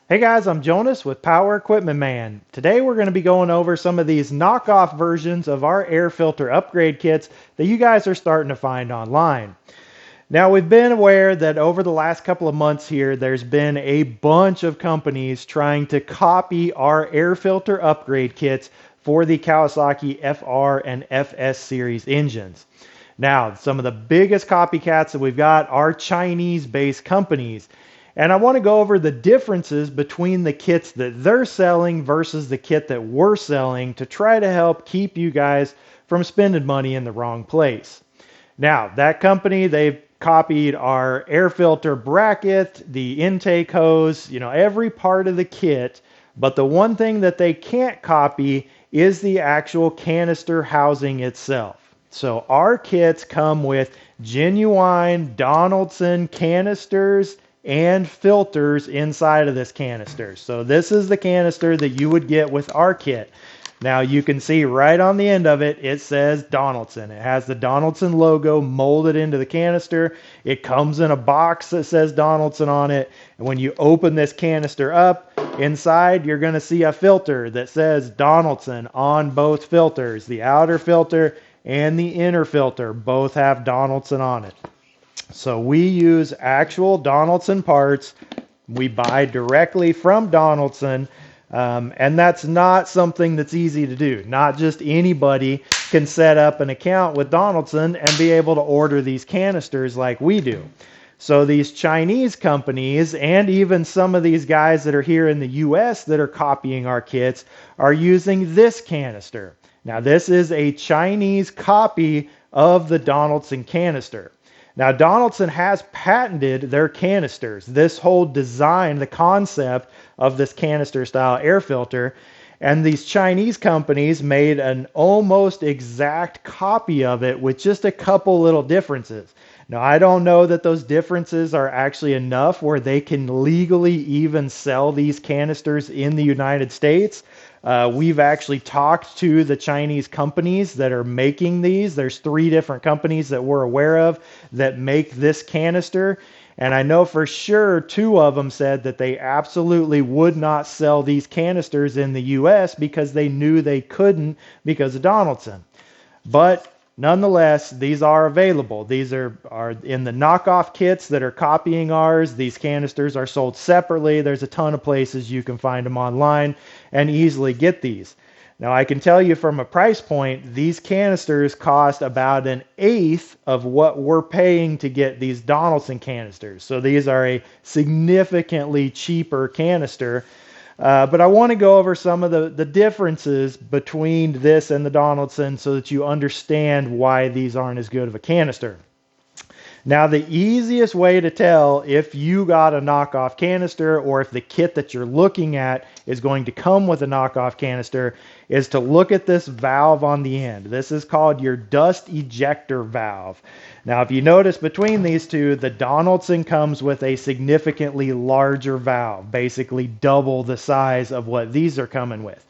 Hey guys, I'm Jonas with Power Equipment Man. Today we're going to be going over some of these knockoff versions of our air filter upgrade kits that you guys are starting to find online. Now we've been aware that over the last couple of months here, there's been a bunch of companies trying to copy our air filter upgrade kits for the Kawasaki FR and FS series engines. Now, some of the biggest copycats that we've got are Chinese-based companies. And I want to go over the differences between the kits that they're selling versus the kit that we're selling to try to help keep you guys from spending money in the wrong place. Now, that company, they've copied our air filter bracket, the intake hose, every part of the kit. But the one thing that they can't copy is the actual canister housing itself. So our kits come with genuine Donaldson canisters and filters inside of this canister. So this is the canister that you would get with our kit. Now you can see right on the end of it, it says Donaldson. It has the Donaldson logo molded into the canister. It comes in a box that says Donaldson on it. And when you open this canister up, inside you're going to see a filter that says Donaldson on both filters. The outer filter and the inner filter both have Donaldson on it. So we use actual Donaldson parts. We buy directly from Donaldson. And that's not something that's easy to do. Not just anybody can set up an account with Donaldson and be able to order these canisters like we do. So these Chinese companies and even some of these guys that are here in the US that are copying our kits are using this canister. Now this is a Chinese copy of the Donaldson canister. Now, Donaldson has patented their canisters, this whole design, the concept of this canister style air filter. And these Chinese companies made an almost exact copy of it with just a couple little differences. Now, I don't know that those differences are actually enough where they can legally even sell these canisters in the United States. We've actually talked to the Chinese companies that are making these. There's 3 different companies that we're aware of that make this canister. And I know for sure 2 of them said that they absolutely would not sell these canisters in the US because they knew they couldn't because of Donaldson. But nonetheless, these are available. These are in the knockoff kits that are copying ours. These canisters are sold separately. There's a ton of places you can find them online and easily get these. Now, I can tell you from a price point, these canisters cost about 1/8 of what we're paying to get these Donaldson canisters. So these are a significantly cheaper canister. But I want to go over some of the differences between this and the Donaldson so that you understand why these aren't as good of a canister. Now, the easiest way to tell if you got a knockoff canister or if the kit that you're looking at is going to come with a knockoff canister is to look at this valve on the end. This is called your dust ejector valve. Now, if you notice between these two, the Donaldson comes with a significantly larger valve, basically double the size of what these are coming with.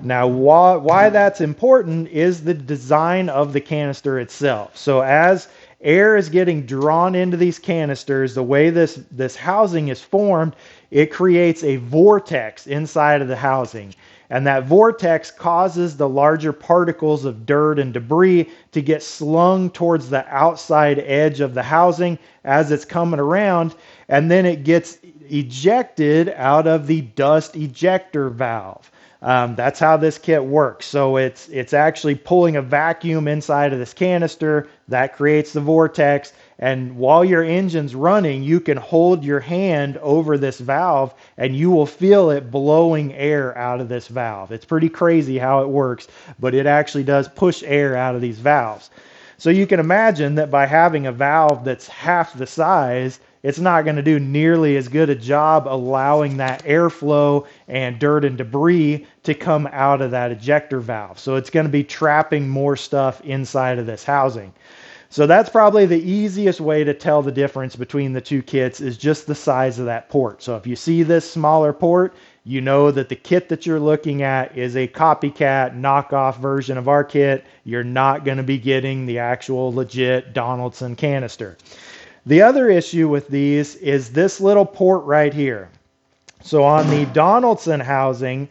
Now, why that's important is the design of the canister itself. So as air is getting drawn into these canisters, the way this housing is formed, it creates a vortex inside of the housing. And that vortex causes the larger particles of dirt and debris to get slung towards the outside edge of the housing as it's coming around, and then it gets ejected out of the dust ejector valve. That's how this kit works. So it's actually pulling a vacuum inside of this canister that creates the vortex. And while your engine's running, you can hold your hand over this valve and you will feel it blowing air out of this valve. It's pretty crazy how it works, but it actually does push air out of these valves. So you can imagine that by having a valve that's half the size, it's not going to do nearly as good a job allowing that airflow and dirt and debris to come out of that ejector valve. So it's going to be trapping more stuff inside of this housing. So that's probably the easiest way to tell the difference between the 2 kits is just the size of that port. So if you see this smaller port, you know that the kit that you're looking at is a copycat knockoff version of our kit. You're not going to be getting the actual legit Donaldson canister. The other issue with these is this little port right here. So on the Donaldson housing,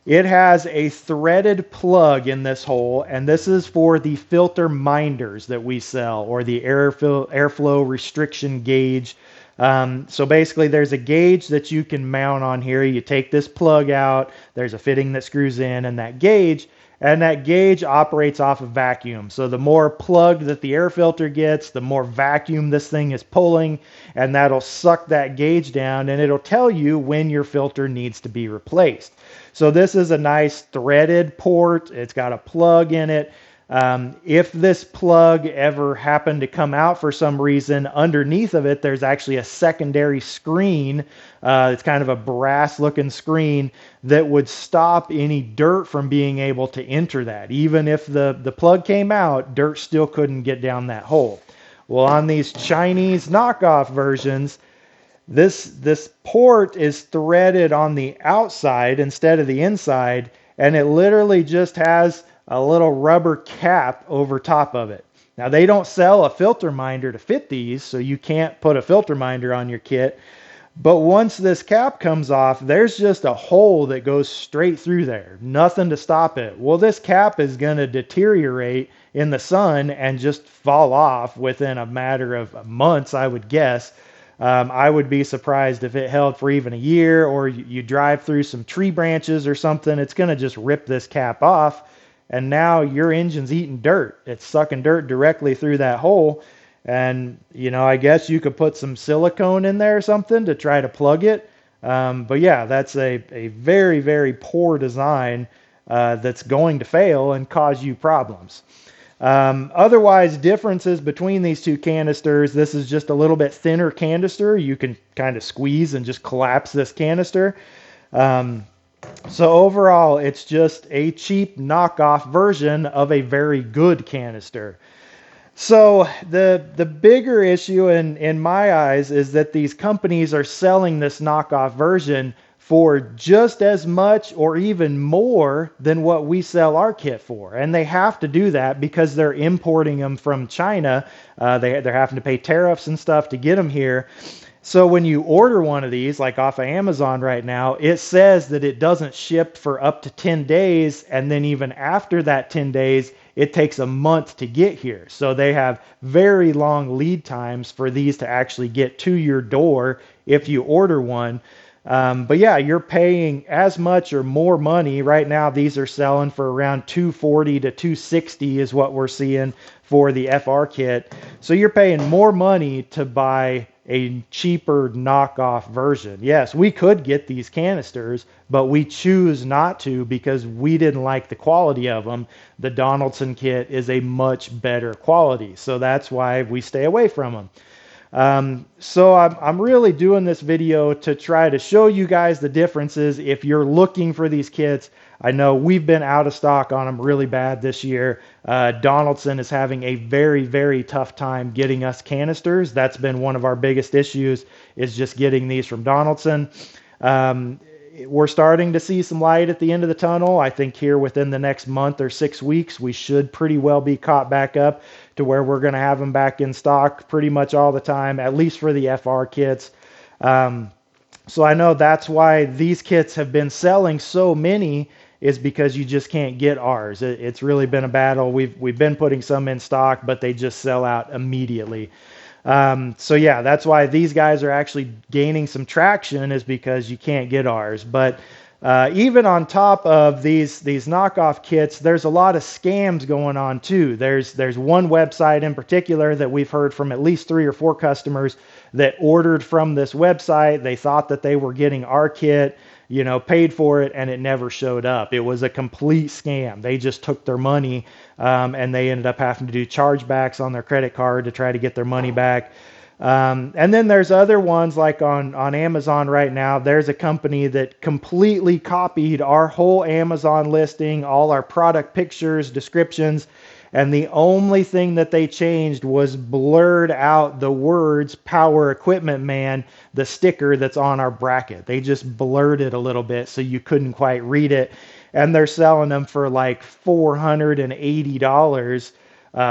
it has a threaded plug in this hole, and this is for the filter minders that we sell, or the airflow restriction gauge. So basically, there's a gauge that you can mount on here. You take this plug out, there's a fitting that screws in, and that gauge operates off of vacuum. So the more plugged that the air filter gets, the more vacuum this thing is pulling, and that'll suck that gauge down, and it'll tell you when your filter needs to be replaced. So this is a nice threaded port. It's got a plug in it. If this plug ever happened to come out for some reason, underneath of it, there's actually a secondary screen. It's kind of a brass looking screen that would stop any dirt from being able to enter that. Even if the plug came out, dirt still couldn't get down that hole. Well, on these Chinese knockoff versions, this port is threaded on the outside instead of the inside, and it literally just has a little rubber cap over top of it. Now, they don't sell a filter minder to fit these, so you can't put a filter minder on your kit. But once this cap comes off, there's just a hole that goes straight through there. Nothing to stop it. Well, this cap is going to deteriorate in the sun and just fall off within a matter of months, I would guess. I would be surprised if it held for even a year, or you drive through some tree branches or something, it's going to just rip this cap off, and now your engine's eating dirt. It's sucking dirt directly through that hole. And, I guess you could put some silicone in there or something to try to plug it. But yeah, that's a very, very poor design that's going to fail and cause you problems. Otherwise, differences between these two canisters: this is just a little bit thinner canister. You can kind of squeeze and just collapse this canister. So overall, it's just a cheap knockoff version of a very good canister. So the bigger issue in my eyes is that these companies are selling this knockoff version for just as much or even more than what we sell our kit for. And they have to do that because they're importing them from China. They're having to pay tariffs and stuff to get them here. So when you order one of these, like off of Amazon right now, it says that it doesn't ship for up to 10 days. And then even after that 10 days, it takes a month to get here. So they have very long lead times for these to actually get to your door if you order one. But yeah, you're paying as much or more money. Right now, these are selling for around $240 to $260 is what we're seeing for the FR kit. So you're paying more money to buy a cheaper knockoff version. Yes, we could get these canisters, but we choose not to because we didn't like the quality of them. The Donaldson kit is a much better quality, so that's why we stay away from them. So I'm really doing this video to try to show you guys the differences if you're looking for these kits. I know we've been out of stock on them really bad this year. Donaldson is having a very, very tough time getting us canisters. That's been one of our biggest issues, is just getting these from Donaldson. We're starting to see some light at the end of the tunnel. I think here within the next month or 6 weeks, we should pretty well be caught back up to where we're going to have them back in stock pretty much all the time, at least for the FR kits. So I know that's why these kits have been selling so many, is because you just can't get ours. It's really been a battle. We've been putting some in stock, but they just sell out immediately. So yeah, that's why these guys are actually gaining some traction, is because you can't get ours. But even on top of these knockoff kits, there's a lot of scams going on too. There's one website in particular that we've heard from at least 3 or 4 customers that ordered from this website. They thought that they were getting our kit, paid for it, and it never showed up. It was a complete scam. They just took their money, and they ended up having to do chargebacks on their credit card to try to get their money back. And then there's other ones like on Amazon right now. There's a company that completely copied our whole Amazon listing, all our product pictures, descriptions, and the only thing that they changed was blurred out the words Power Equipment Man, the sticker that's on our bracket. They just blurred it a little bit so you couldn't quite read it. And they're selling them for like $480.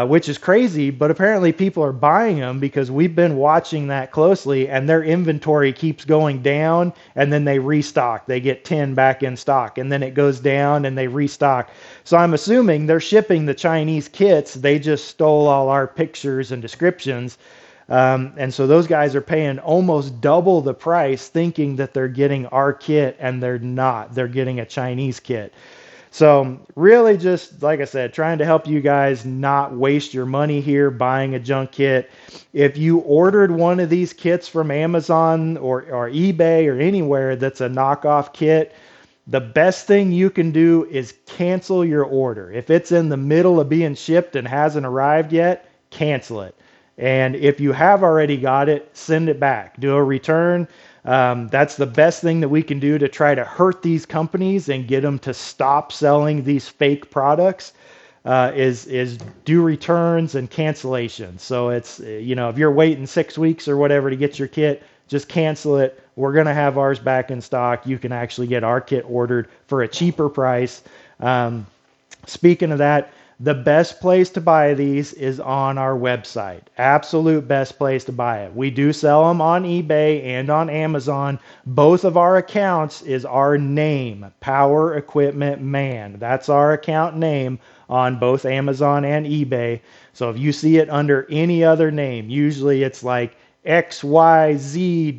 which is crazy, but apparently people are buying them because we've been watching that closely, and their inventory keeps going down, and then they restock. They get 10 back in stock, and then it goes down and they restock. So I'm assuming they're shipping the Chinese kits. They just stole all our pictures and descriptions. And so those guys are paying almost double the price thinking that they're getting our kit, and they're not. They're getting a Chinese kit. So really just, like I said, trying to help you guys not waste your money here buying a junk kit. If you ordered one of these kits from Amazon or eBay or anywhere that's a knockoff kit, the best thing you can do is cancel your order. If it's in the middle of being shipped and hasn't arrived yet, cancel it. And if you have already got it, send it back. Do a return. That's the best thing that we can do to try to hurt these companies and get them to stop selling these fake products. Is do returns and cancellations. So it's, if you're waiting 6 weeks or whatever to get your kit, just cancel it. We're going to have ours back in stock. You can actually get our kit ordered for a cheaper price. Speaking of that, the best place to buy these is on our website. Absolute best place to buy it. We do sell them on eBay and on Amazon. Both of our accounts is our name, Power Equipment Man. That's our account name on both Amazon and eBay. So if you see it under any other name, usually it's like XYZWV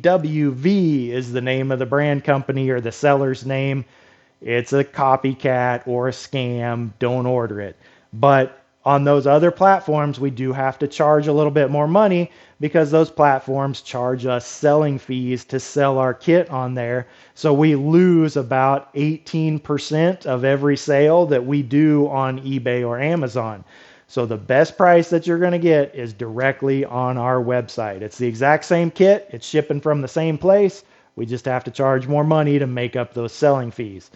is the name of the brand company or the seller's name. It's a copycat or a scam. Don't order it. But on those other platforms, we do have to charge a little bit more money because those platforms charge us selling fees to sell our kit on there. So we lose about 18% of every sale that we do on eBay or Amazon. So the best price that you're going to get is directly on our website. It's the exact same kit. It's shipping from the same place. We just have to charge more money to make up those selling fees.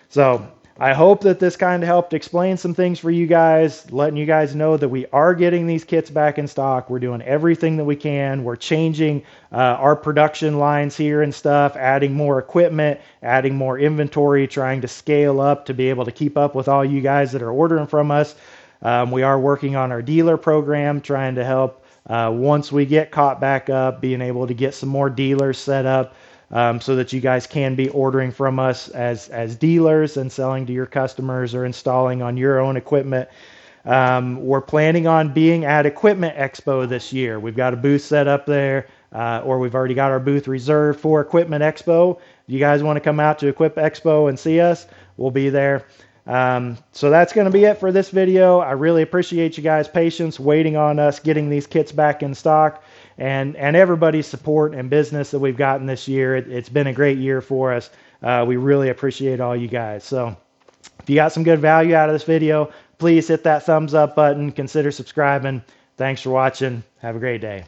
So I hope that this kind of helped explain some things for you guys, letting you guys know that we are getting these kits back in stock. We're doing everything that we can. We're changing our production lines here and stuff, adding more equipment, adding more inventory, trying to scale up to be able to keep up with all you guys that are ordering from us. We are working on our dealer program, trying to help once we get caught back up, being able to get some more dealers set up. So that you guys can be ordering from us as dealers and selling to your customers or installing on your own equipment. We're planning on being at Equipment Expo this year. We've got a booth set up there, or we've already got our booth reserved for Equipment Expo. If you guys want to come out to Equipment Expo and see us, we'll be there. So that's going to be it for this video. I really appreciate you guys' patience waiting on us getting these kits back in stock. And everybody's support and business that we've gotten this year. It's been a great year for us. We really appreciate all you guys. So if you got some good value out of this video, please hit that thumbs up button. Consider subscribing. Thanks for watching. Have a great day.